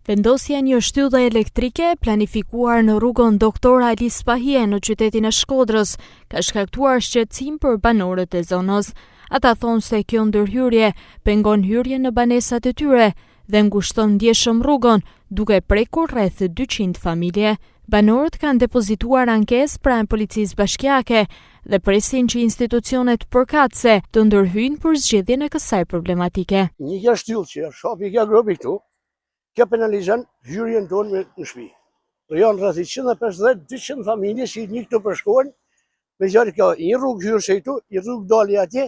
Vendosja një shtyllë elektrike planifikuar në rrugën Doktor Ali Spahie në qytetin e Shkodrës ka shkaktuar shqetësim për banorët e zonës. Ata thonë se kjo ndërhyrje pengon hyrjen në banesat e tyre dhe ngushton ndjeshëm rrugën, duke prekur rreth 200 familje. Banorët kanë depozituar ankesë pranë policisë bashkiake dhe presin që institucionet përkatëse të ndërhyjnë për zgjedhjen e kësaj problematike. Një shtyllë që shopi kjo gropi këtu, kjo penalizon hyrjen tonë në shtëpi. Janë rreth 150-200 familje që një këtu përshkohen, me gjatë kjo një rrugë hyrëse këtu, një rrugë dali atje,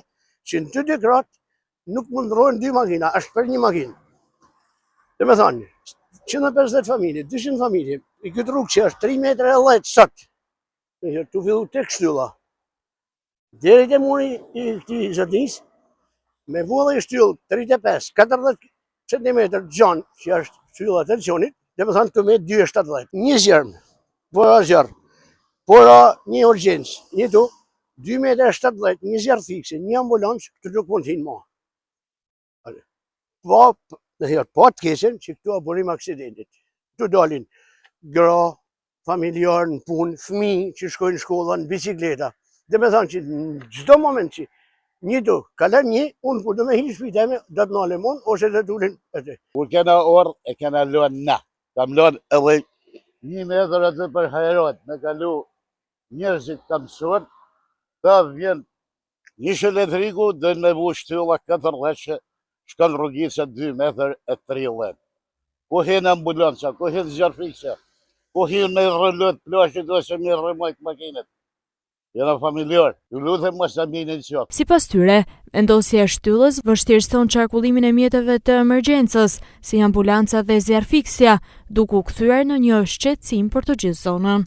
që në 2 gratë nuk mundrohen 2 makina, është për një makinë. Dhe me thani, 150 familje, 200 familje, i këtë rrugë që është 3 metra e lejtë sot, të fillu të kështylla. Deri të muri i këti zëtnis, me vullë i shtyllë 35-40 cm gjanë, që është shtylla të tensionit, dhe me thani të me 2,70. Një zjermë, pora zjerë, pora një urgjens, një tu, 2,70 m, një zjerë fikse, një ambulancë, këtë nuk mund t'hinë ma. Po të kesen që këtu a burim aksidentit. Këtu dalin gra, familjar, në punë, fëmijë që shkojnë në shkolla, në bicikleta. Dhe me thanë që në gjdo moment që një du, kalem një, unë kur do me hinë shpiteme, do të nalem unë, ose do t'ullin atë. Kur kena orë, e kena luan na. Kam luan edhe 1 metër atë për hajrot, me kalu njerëzit kam mësuar, ta vjen një shëletriku, dhe me bu shtylla 4 dheshe, shkon rrugica 2 metër e 30. Ku hin ambulanca, ku hin zjarë fikse, ku hin me rëllot plashit ose me rëmojt makinet. Jena familjar, ju lutem mos ta mbini në qofë. Sipas tyre, vendosja e shtyllës vështirëson qarkullimin e mjeteve të emergjencës, si ambulanca dhe zjarfiksja, duke u kthyer në një shqetësim për të gjithë zonën.